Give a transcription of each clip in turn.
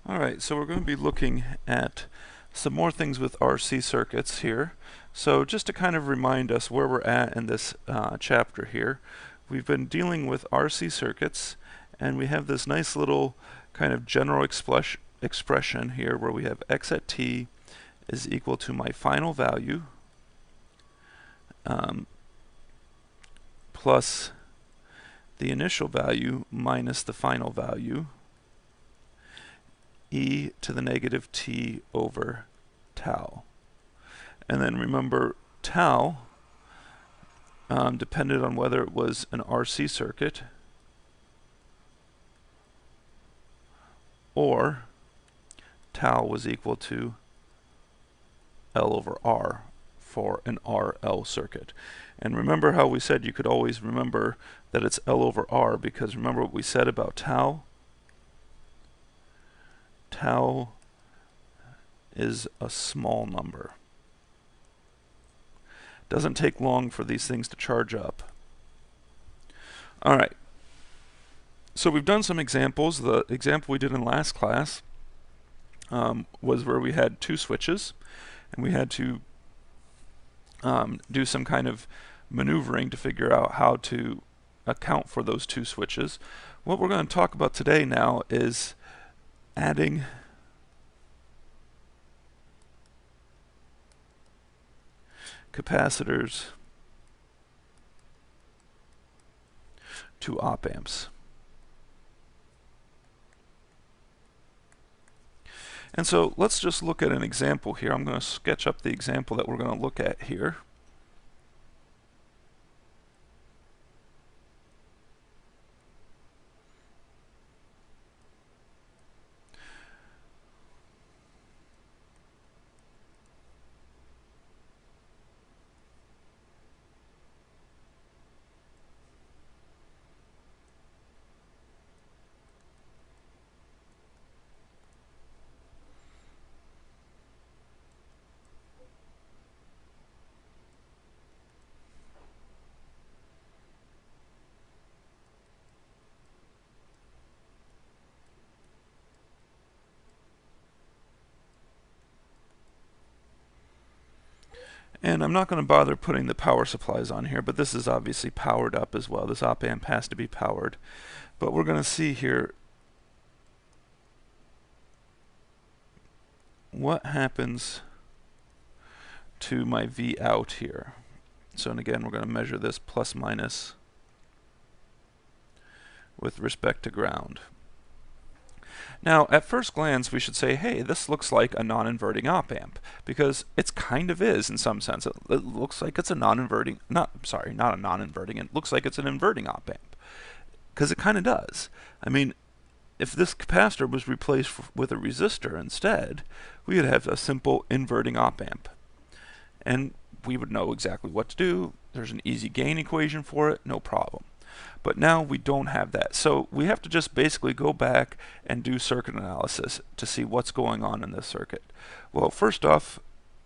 Alright, so we're going to be looking at some more things with RC circuits here. So just to kind of remind us where we're at in this chapter here, we've been dealing with RC circuits, and we have this nice little kind of general expression here where we have x at t is equal to my final value plus the initial value minus the final value, e to the negative t over tau. And then remember, tau depended on whether it was an RC circuit or tau was equal to L over R for an RL circuit. And remember how we said you could always remember that it's L over R, because remember what we said about tau? Tau is a small number. Doesn't take long for these things to charge up. Alright, so we've done some examples. The example we did in last class was where we had two switches, and we had to do some kind of maneuvering to figure out how to account for those two switches. What we're going to talk about today now is adding capacitors to op amps. And so let's just look at an example here. I'm going to sketch up the example that we're going to look at here. And I'm not going to bother putting the power supplies on here, but this is obviously powered up as well. This op amp has to be powered. But we're going to see here what happens to my V out here. So, and again, we're going to measure this plus minus with respect to ground. Now, at first glance, we should say, hey, this looks like a non-inverting op amp, because it kind of is in some sense. It looks like it's a non-inverting, not a non-inverting, it looks like it's an inverting op amp, because it kind of does. I mean, if this capacitor was replaced with a resistor instead, we would have a simple inverting op amp. And we would know exactly what to do. There's an easy gain equation for it, no problem. But now we don't have that. So we have to just basically go back and do circuit analysis to see what's going on in this circuit. Well, first off,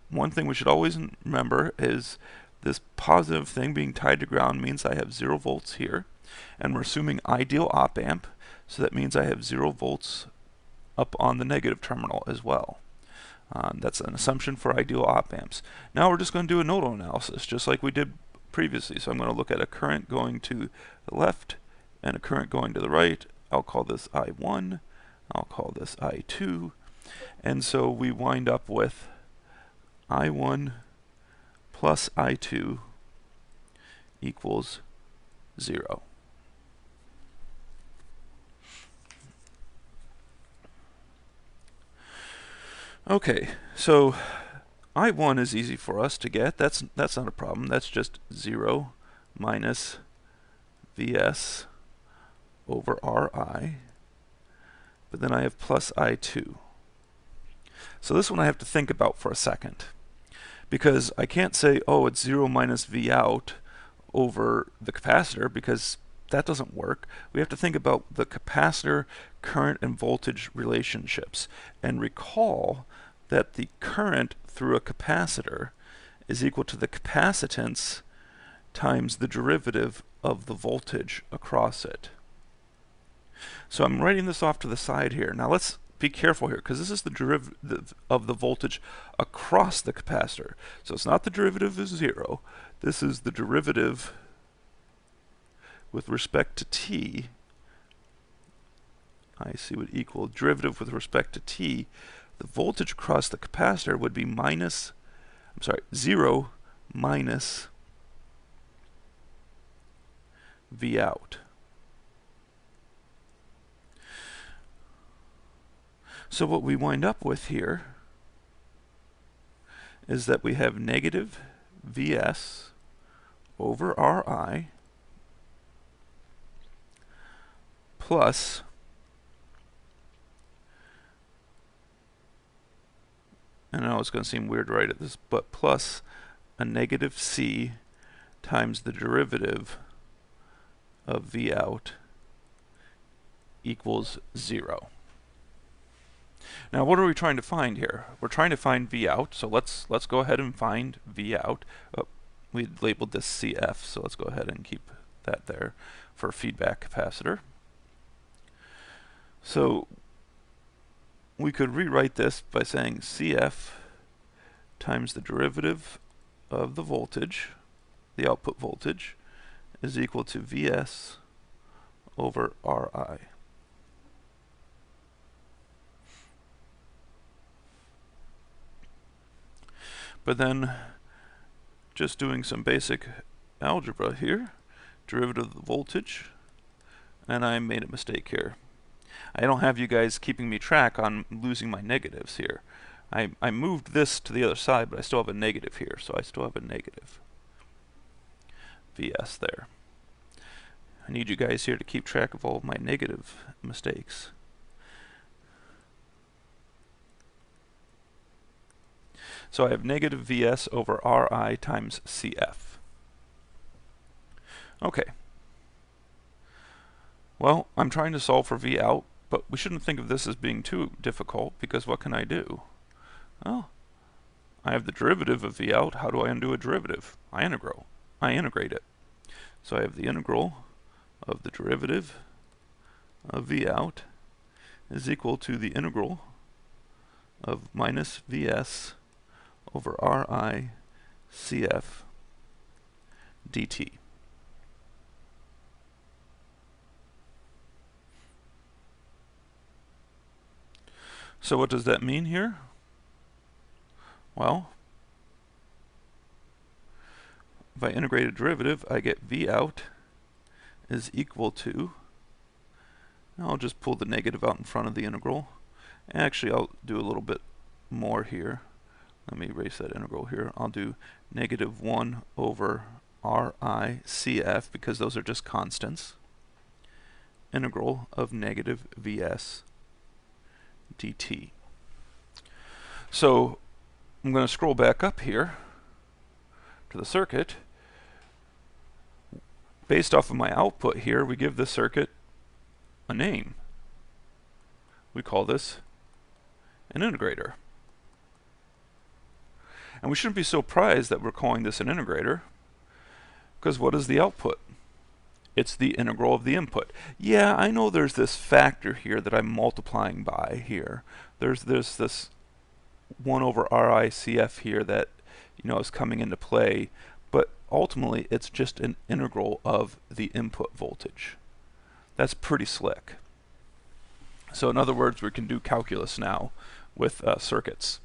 one thing we should always remember is this positive thing being tied to ground means I have 0 volts here. And we're assuming ideal op amp, so that means I have 0 volts up on the negative terminal as well. That's an assumption for ideal op amps. Now we're just going to do a nodal analysis, just like we did previously. So I'm going to look at a current going to the left and a current going to the right. I'll call this I1, I'll call this I2, and so we wind up with I1 plus I2 equals 0. Okay, so I1 is easy for us to get. That's not a problem. That's just 0 minus Vs over Ri. But then I have plus I2. So this one I have to think about for a second, because I can't say, oh, it's 0 minus V out over the capacitor, because that doesn't work. We have to think about the capacitor current and voltage relationships, and recall that the current through a capacitor is equal to the capacitance times the derivative of the voltage across it. So I'm writing this off to the side here. Now let's be careful here, because this is the derivative of the voltage across the capacitor. So it's not the derivative of 0. This is the derivative with respect to t. IC would equal derivative with respect to t. The voltage across the capacitor would be 0 minus V out. So what we wind up with here is that we have negative Vs over Ri plus I know it's going to seem weird to write this, but plus a negative C times the derivative of V out equals 0. Now what are we trying to find here? We're trying to find V out, so let's go ahead and find V out. Oh, we labeled this CF, so let's go ahead and keep that there for a feedback capacitor. So we could rewrite this by saying CF times the derivative of the voltage, the output voltage, is equal to Vs over Ri. But then, just doing some basic algebra here, derivative of the voltage, and I made a mistake here. I don't have you guys keeping me track on losing my negatives here. I moved this to the other side, but I still have a negative here, so I still have a negative Vs there. I need you guys here to keep track of all of my negative mistakes. So I have negative Vs over Ri times Cf. Okay. Well, I'm trying to solve for V out, but we shouldn't think of this as being too difficult, because what can I do? Well, I have the derivative of V out. How do I undo a derivative? I integrate it. So I have the integral of the derivative of V out is equal to the integral of minus Vs over Ri Cf dt. So what does that mean here? Well, if I integrate a derivative, I get V out is equal to, I'll just pull the negative out in front of the integral. Actually, I'll do a little bit more here. Let me erase that integral here. I'll do negative 1 over Ri Cf, because those are just constants. Integral of negative Vs dt. So I'm going to scroll back up here to the circuit. Based off of my output here, we give this circuit a name. We call this an integrator. And we shouldn't be so surprised that we're calling this an integrator, because what is the output? It's the integral of the input. Yeah, I know there's this factor here that I'm multiplying by here. There's this 1 over Ri Cf here that is coming into play, but ultimately it's just an integral of the input voltage. That's pretty slick. So in other words, we can do calculus now with circuits.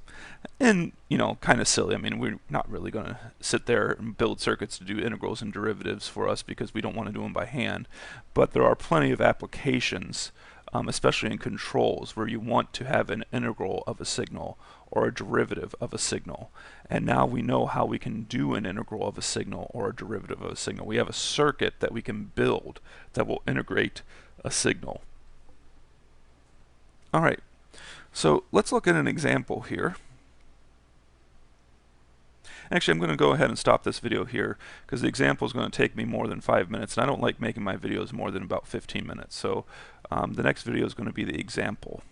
And, kind of silly. I mean, we're not really going to sit there and build circuits to do integrals and derivatives for us, because we don't want to do them by hand. But there are plenty of applications, especially in controls, where you want to have an integral of a signal or a derivative of a signal. And now we know how we can do an integral of a signal or a derivative of a signal. We have a circuit that we can build that will integrate a signal. All right, so let's look at an example here. Actually, I'm going to go ahead and stop this video here, because the example is going to take me more than 5 minutes, and I don't like making my videos more than about 15 minutes. So the next video is going to be the example.